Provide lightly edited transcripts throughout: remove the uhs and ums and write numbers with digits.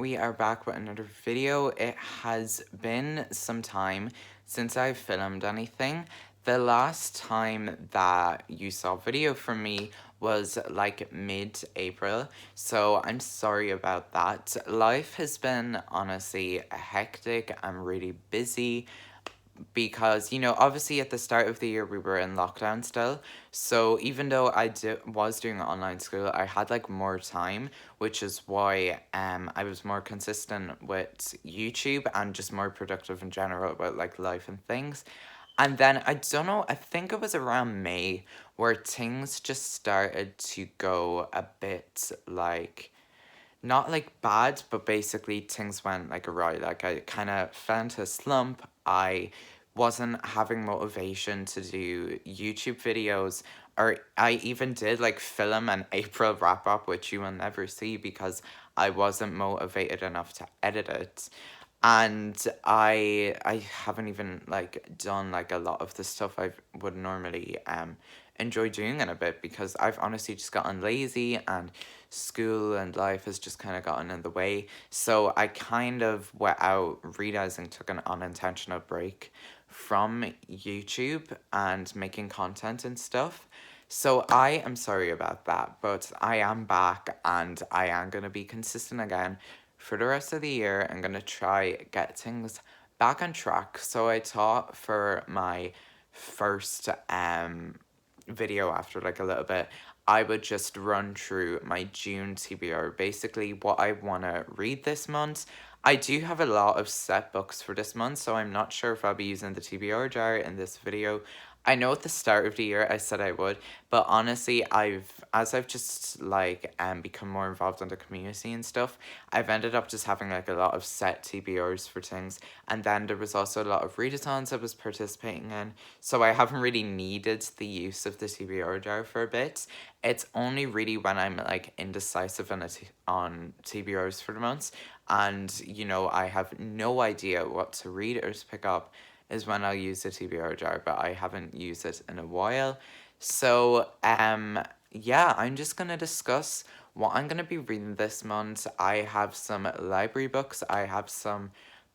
we are back with another video. It has been some time since I've filmed anything. The last time that you saw a video from me was like mid-April, so I'm sorry about that. Life has been honestly hectic. I'm really busy because, obviously at the start of the year we were in lockdown still. So even though was doing online school, I had like more time, which is why I was more consistent with YouTube and just more productive in general about like life and things. And then I don't know, I think it was around May where things just started to go a bit like not like bad, but basically things went like awry. Like I kind of fell into a slump. I wasn't having motivation to do YouTube videos, or I even did like film an April wrap up, which you will never see because I wasn't motivated enough to edit it. And I haven't even like done like a lot of the stuff I would normally enjoy doing in a bit because I've honestly just gotten lazy and school and life has just kind of gotten in the way. So I kind of without realizing took an unintentional break from YouTube and making content and stuff. So I am sorry about that, but I am back and I am going to be consistent again for the rest of the year. I'm going to try get things back on track. So I thought for my first video after like a little bit, I would just run through my June TBR, basically what I want to read this month. I do have a lot of set books for this month, so I'm not sure if I'll be using the TBR jar in this video. I know at the start of the year I said I would, but honestly, as I've just like become more involved in the community and stuff, I've ended up just having like a lot of set TBRs for things, and then there was also a lot of readathons I was participating in, so I haven't really needed the use of the TBR jar for a bit. It's only really when I'm like indecisive on TBRs for the months, and I have no idea what to read or to pick up is when I'll use the TBR jar, but I haven't used it in a while. So, yeah, I'm just gonna discuss what I'm gonna be reading this month. I have some library books, I have some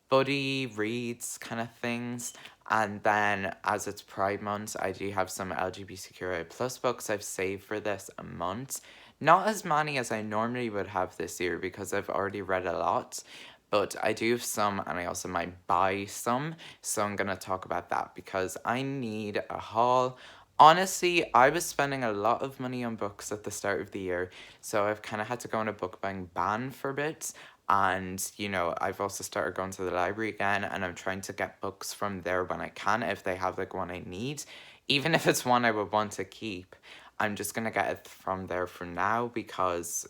buddy reads kind of things, and then as it's Pride Month, I do have some LGBTQIA plus books I've saved for this month. Not as many as I normally would have this year because I've already read a lot, but I do have some and I also might buy some, so I'm gonna talk about that because I need a haul. Honestly, I was spending a lot of money on books at the start of the year, so I've kind of had to go on a book buying ban for a bit. And, I've also started going to the library again, and I'm trying to get books from there when I can, if they have like one I need. Even if it's one I would want to keep, I'm just gonna get it from there for now because,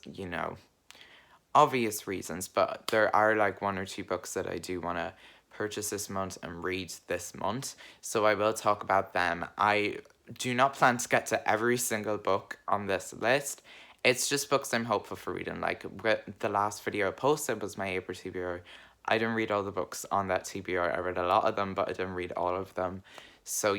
obvious reasons, but there are like one or two books that I do want to purchase this month and read this month, so I will talk about them. I do not plan to get to every single book on this list. It's just books I'm hopeful for reading. Like with the last video I posted was my April TBR. I didn't read all the books on that TBR. I read a lot of them, but I didn't read all of them. So,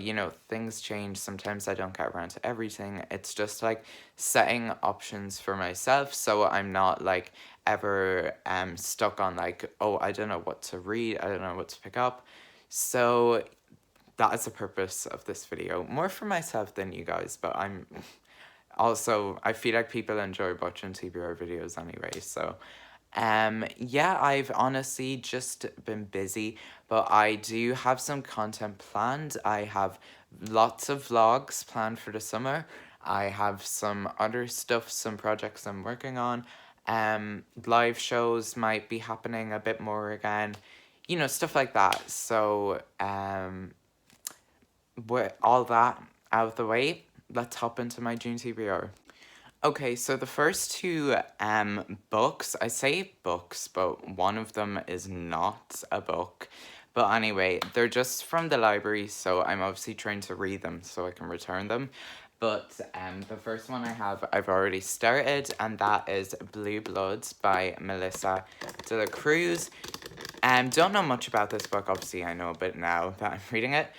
things change. Sometimes I don't get around to everything. It's just like setting options for myself so I'm not like ever stuck on like, oh, I don't know what to read, I don't know what to pick up. So that is the purpose of this video. More for myself than you guys, but I feel like people enjoy watching TBR videos anyway, so yeah, I've honestly just been busy, but I do have some content planned. I have lots of vlogs planned for the summer. I have some other stuff, some projects I'm working on. Live shows might be happening a bit more again, stuff like that. So, with all that out of the way, let's hop into my June TBR. Okay, so the first two books, I say books, but one of them is not a book. But anyway, they're just from the library, so I'm obviously trying to read them so I can return them. But the first one I've already started, and that is Blue Bloods by Melissa de la Cruz. Don't know much about this book, obviously I know a bit now that I'm reading it.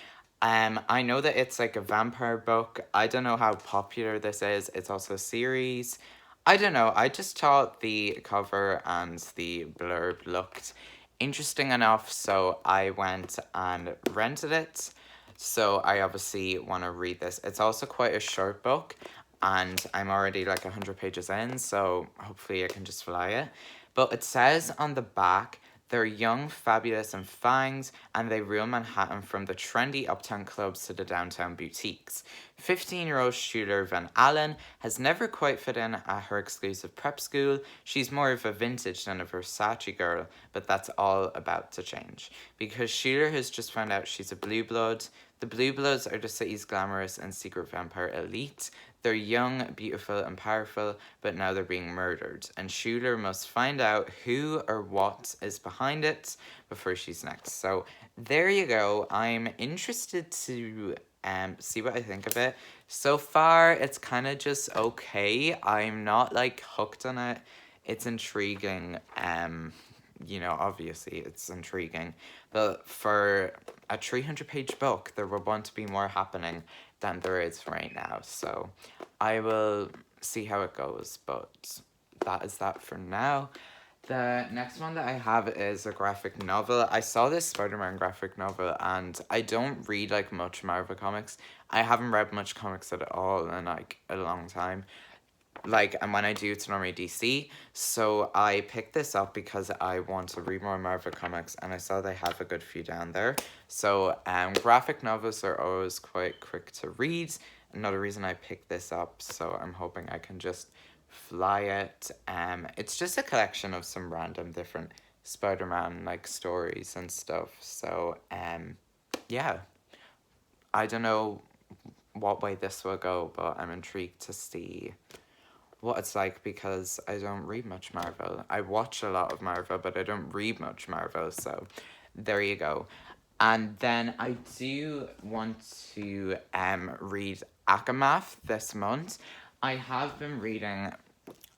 I know that it's like a vampire book. I don't know how popular this is. It's also a series. I don't know. I just thought the cover and the blurb looked interesting enough, so I went and rented it. So I obviously want to read this. It's also quite a short book, and I'm already like 100 pages in, so hopefully I can just fly it. But it says on the back, they're young, fabulous, and fangs, and they rule Manhattan from the trendy uptown clubs to the downtown boutiques. 15-year-old Schuyler Van Allen has never quite fit in at her exclusive prep school. She's more of a vintage than a Versace girl, but that's all about to change. Because Schuyler has just found out she's a blue blood. The Blue Bloods are the city's glamorous and secret vampire elite. They're young, beautiful, and powerful, but now they're being murdered. And Schuyler must find out who or what is behind it before she's next. So there you go. I'm interested to see what I think of it. So far, it's kind of just okay. I'm not like hooked on it. It's intriguing. You know, obviously it's intriguing, but for a 300-page book, there will want to be more happening than there is right now. So I will see how it goes, but that is that for now. The next one that I have is a graphic novel. I saw this Spider-Man graphic novel, and I don't read like much Marvel comics. I haven't read much comics at all in like a long time. Like, and when I do, it's normally DC. So I picked this up because I want to read more Marvel comics, and I saw they have a good few down there. So graphic novels are always quite quick to read. Another reason I picked this up, so I'm hoping I can just fly it. It's just a collection of some random different Spider-Man like stories and stuff. So yeah, I don't know what way this will go, but I'm intrigued to see what it's like because I don't read much Marvel. I watch a lot of Marvel, but I don't read much Marvel, so there you go. And then I do want to read Akamath this month. I have been reading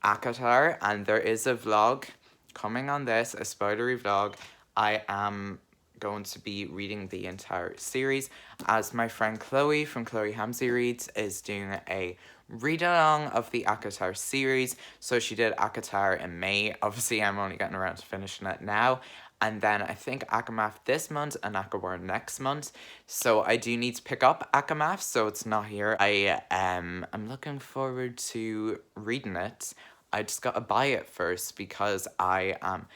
Akatar, and there is a vlog coming on this, a spoilery vlog. I am going to be reading the entire series as my friend Chloe from Chloe Hamsey Reads is doing a read along of the Akatar series. So she did Akatar in May. Obviously, I'm only getting around to finishing it now. And then I think Akamath this month and Akawar next month. So I do need to pick up Akamath, so it's not here. I'm looking forward to reading it. I just gotta buy it first because I am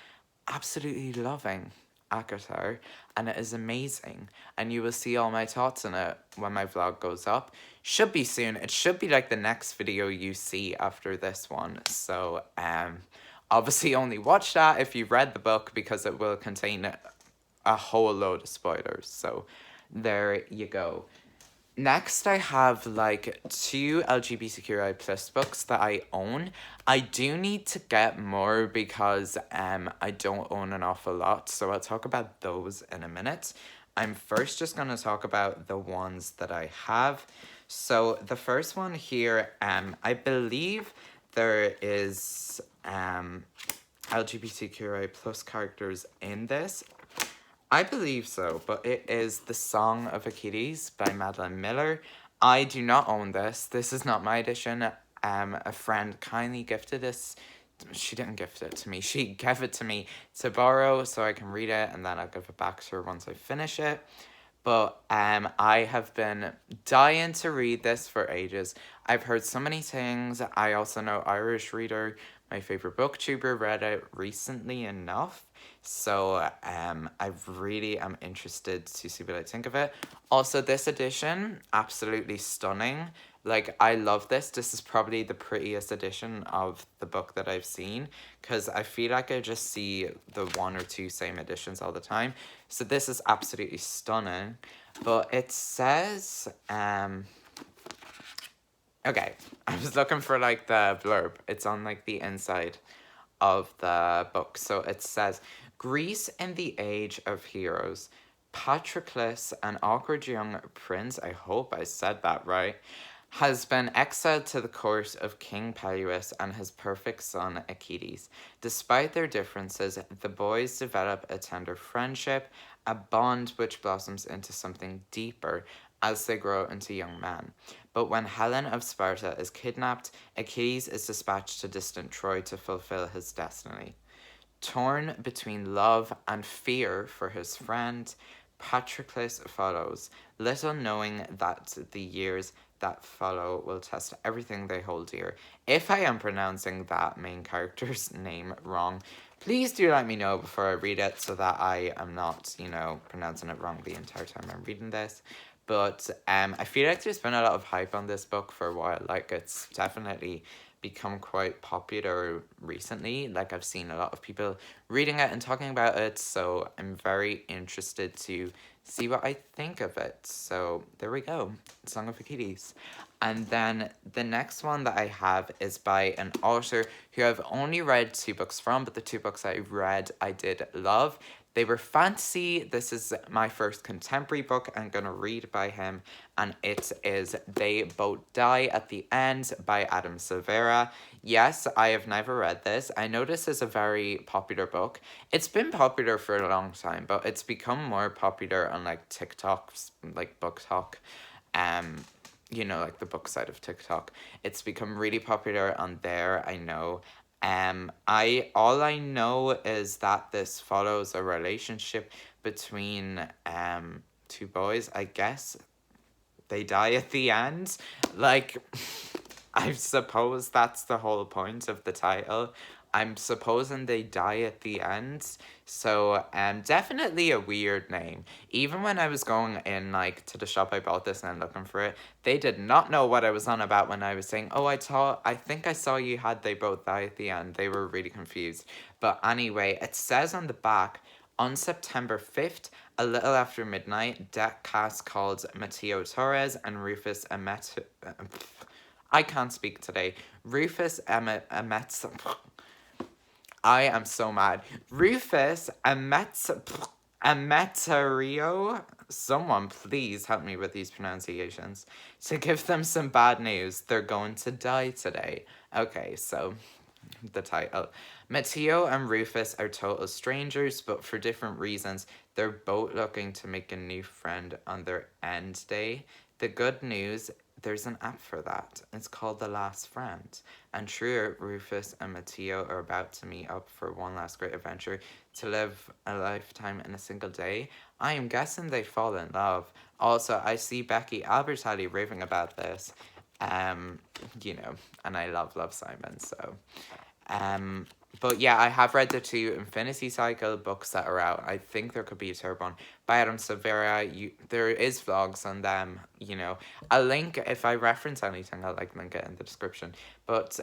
absolutely loving Akatar, and it is amazing. And you will see all my thoughts on it when my vlog goes up. Should be soon. It should be like the next video you see after this one. So obviously only watch that if you've read the book because it will contain a whole load of spoilers. So there you go. Next, I have like 2 LGBTQIA plus books that I own. I do need to get more because I don't own an awful lot, so I'll talk about those in a minute. I'm first just going to talk about the ones that I have. So the first one here, I believe there is LGBTQIA plus characters in this. I believe so, but it is The Song of a Kitties by Madeleine Miller. I do not own this. This is not my edition. A friend kindly gifted this. She didn't gift it to me. She gave it to me to borrow so I can read it, and then I'll give it back to her once I finish it. But I have been dying to read this for ages. I've heard so many things. I also know Irish Reader, my favorite booktuber, read it recently enough. So I really am interested to see what I think of it. Also, this edition, absolutely stunning. Like, I love this. This is probably the prettiest edition of the book that I've seen because I feel like I just see the 1 or 2 same editions all the time. So this is absolutely stunning. But it says, okay, I was looking for like the blurb. It's on like the inside of the book. So it says, Greece in the age of heroes. Patroclus, an awkward young prince, I hope I said that right, has been exiled to the court of King Peleus and his perfect son Achilles. Despite their differences, the boys develop a tender friendship, a bond which blossoms into something deeper, as they grow into young men. But when Helen of Sparta is kidnapped, Achilles is dispatched to distant Troy to fulfill his destiny. Torn between love and fear for his friend, Patroclus follows, little knowing that the years that follow will test everything they hold dear. If I am pronouncing that main character's name wrong, please do let me know before I read it so that I am not, pronouncing it wrong the entire time I'm reading this. But I feel like there's been a lot of hype on this book for a while. Like, it's definitely become quite popular recently. Like, I've seen a lot of people reading it and talking about it, so I'm very interested to see what I think of it. So there we go, Song of Achilles. And then the next one that I have is by an author who I've only read 2 books from, but the 2 books I read I did love. They were fantasy. This is my first contemporary book I'm going to read by him, and it is They Both Die at the End by Adam Sivera. Yes, I have never read this. I know this is a very popular book. It's been popular for a long time, but it's become more popular on like TikToks, like Book Talk. Like the book side of TikTok. It's become really popular on there, I know. All I know is that this follows a relationship between 2 boys. I guess they die at the end. Like, I suppose that's the whole point of the title. I'm supposing they die at the end. So, definitely a weird name. Even when I was going in, like, to the shop I bought this and looking for it, they did not know what I was on about when I was saying, oh, I think I saw you had They Both Die at the End. They were really confused. But anyway, it says on the back, on September 5th, a little after midnight, deck cast called Mateo Torres and Rufus Amet... I can't speak today. Rufus Amet... I am so mad. Rufus Ameterio. Someone please help me with these pronunciations. To give them some bad news, they're going to die today. Okay, so the title. Mateo and Rufus are total strangers, but for different reasons. They're both looking to make a new friend on their end day. The good news, there's an app for that. It's called The Last Friend. And sure, Rufus and Mateo are about to meet up for one last great adventure to live a lifetime in a single day. I am guessing they fall in love. Also, I see Becky Albertalli raving about this. And I love Simon, so. But yeah, I have read the 2 Infinity Cycle books that are out. I think there could be a third one by Adam Sivera. There is vlogs on them, I'll link, if I reference anything, I'll link it in the description. But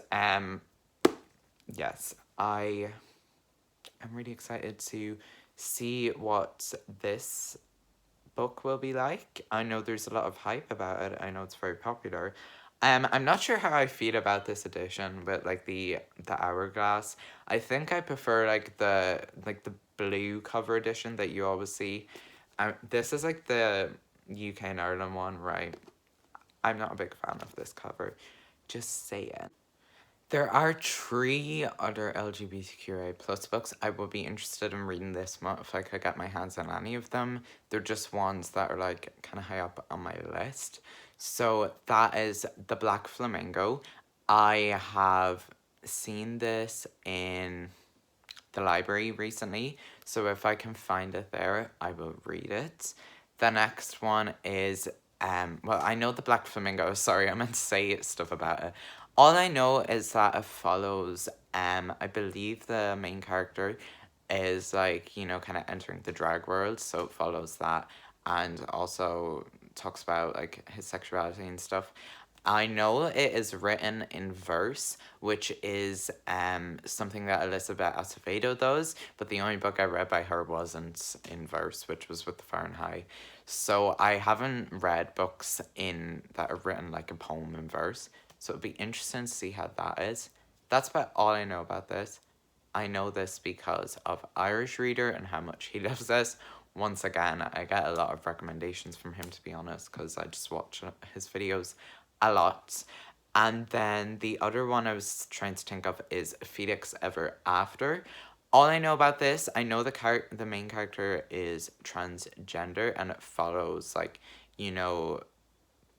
yes, I am really excited to see what this book will be like. I know there's a lot of hype about it. I know it's very popular. I'm not sure how I feel about this edition with like the hourglass. I think I prefer like the blue cover edition that you always see. This is like the UK and Ireland one, right? I'm not a big fan of this cover. Just saying. There are 3 other LGBTQIA plus books. I would be interested in reading this month if I could get my hands on any of them. They're just ones that are like kind of high up on my list. So that is The Black Flamingo. I have seen this in the library recently, so if I can find it there, I will read it. The next one is, I know The Black Flamingo, sorry, I meant to say stuff about it. All I know is that it follows, I believe the main character is like, kind of entering the drag world, so it follows that, and also talks about like his sexuality and stuff. I know it is written in verse, which is something that Elizabeth Acevedo does, but the only book I read by her wasn't in verse, which was With the Fahrenheit. So I haven't read books that are written like a poem in verse, so it'd be interesting to see how that is. That's about all I know about this. I know this because of Irish Reader and how much he loves this. Once again, I get a lot of recommendations from him, to be honest, because I just watch his videos a lot. And then the other one I was trying to think of is Felix Ever After. All I know about this, I know the main character is transgender, and it follows like you know,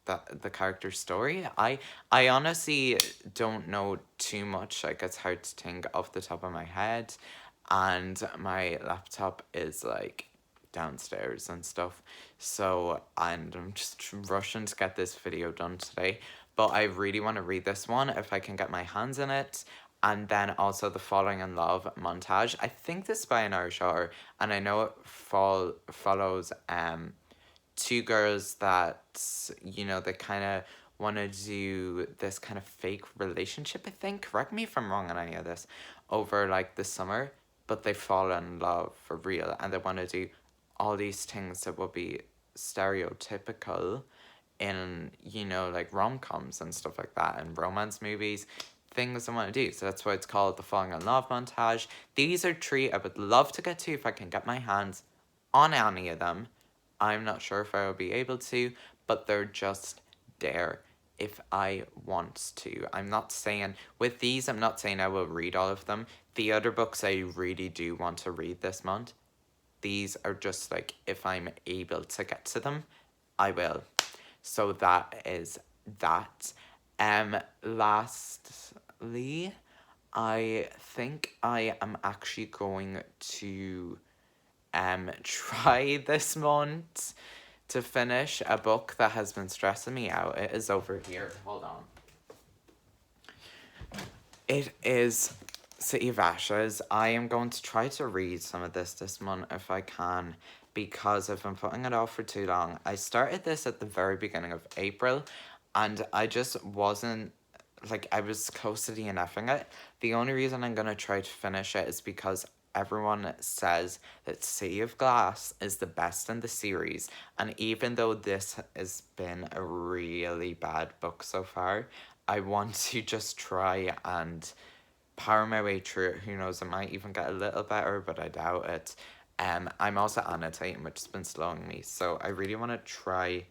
the character's story. I honestly don't know too much. Like, it's hard to think off the top of my head, and my laptop is like downstairs and stuff. So, and I'm just rushing to get this video done today. But I really want to read this one if I can get my hands in it. And then also the Falling in Love montage. I think this is by an Irish author, and I know it follows two girls that, you know, they kind of want to do this kind of fake relationship, I think. Correct me if I'm wrong on any of this. Over like the summer, but they fall in love for real, and they want to do all these things that will be stereotypical in, you know, like rom-coms and stuff like that, and romance movies, things I want to do. So that's why it's called the Falling in Love montage. These are three I would love to get to if I can get my hands on any of them. I'm not sure if I will be able to, but they're just there if I want to. I'm not saying, with these, I'm not saying I will read all of them. The other books I really do want to read this month, these are just like, if I'm able to get to them, I will. So that is that. Lastly, I think I am actually going to try this month to finish a book that has been stressing me out. It is over here. Hold on. It is City of Ashes. I am going to try to read some of this month if I can, because I've been putting it off for too long. I started this at the very beginning of April, and I just wasn't, like, I was close to DNFing it. The only reason I'm going to try to finish it is because everyone says that City of Glass is the best in the series, and even though this has been a really bad book so far, I want to just try and power my way through it. Who knows, it might even get a little better, but I doubt it. I'm also annotating, which has been slowing me, so I really want to try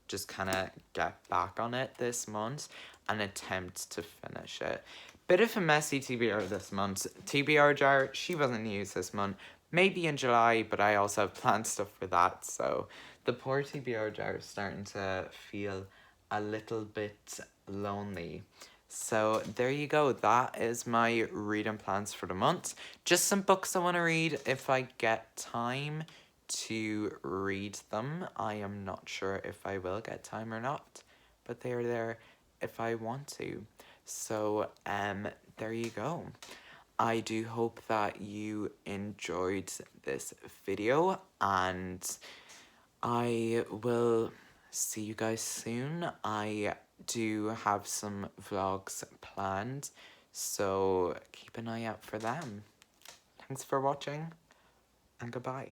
just kind of get back on it this month and attempt to finish it. Bit of a messy TBR this month. TBR jar, she wasn't used this month. Maybe in July, but I also have planned stuff for that, so the poor TBR jar is starting to feel a little bit lonely. So there you go. That is my reading plans for the month. Just some books I want to read if I get time to read them. I am not sure if I will get time or not, but they are there if I want to. So there you go. I do hope that you enjoyed this video, and I will see you guys soon. I do have some vlogs planned, so keep an eye out for them. Thanks for watching, and goodbye.